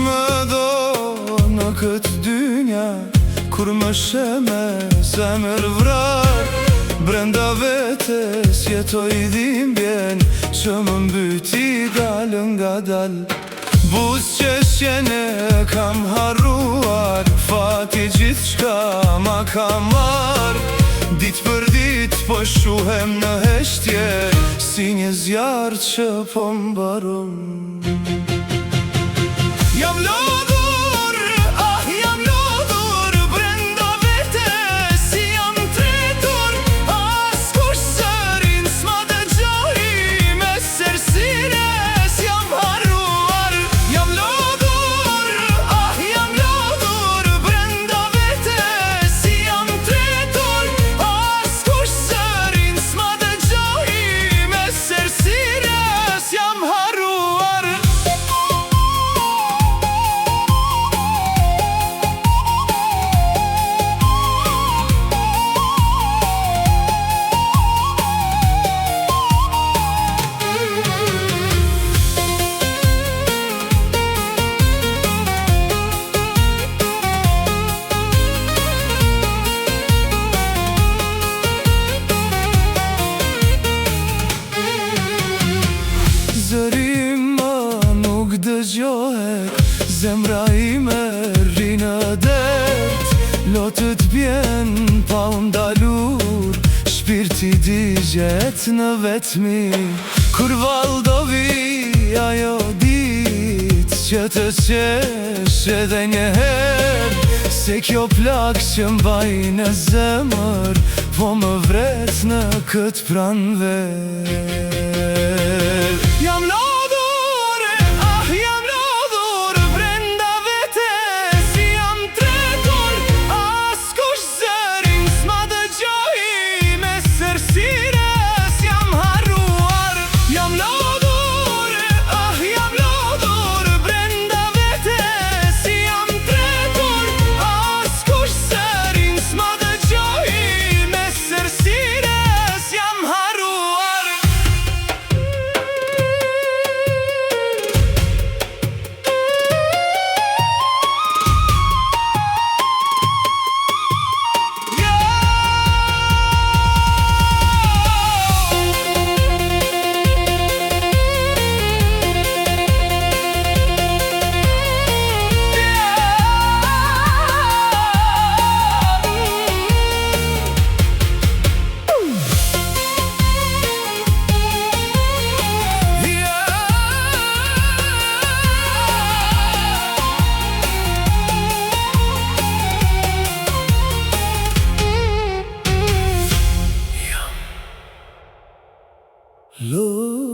më do në këtë dynja, kur më sheme zemër vrar. Brenda vetes jetoj dhimbjen që më mbyti dal nga dal. Buzëqeshjen e kam harruar, fati gjithçka ma ka marr. Dit për dit po shuhem në heshtje, si një zjarr që po mbaron. Jam lodhur, jam lodhur, brenda vetes si jam tretur. Askush sërin s'ma dëgjoj, me sersires jam harruar. Jam lodhur, brenda vetes si jam tretur. Askush sërin s'ma dëgjoj, me sersires jam harruar. Zëri ma nuk dëgjohet, zemra ime rrinë det. Lotët bjen pa ndalur, shpirti digjet në vetmi. Kur valdovi ajo dit që të qesh edhe njëher, se kjo plak që mbaj në zemër, po më vret në këtë pranver. Jam lodhur, jam lodhur, brenda vetes si jam tretur. Askush zërin s'ma dëgjoj, me sersires jam harruar. Jam lodhur, brenda vetes si jam tretur. Askush zërin s'ma dëgjoj, me sersires jam harruar. Lord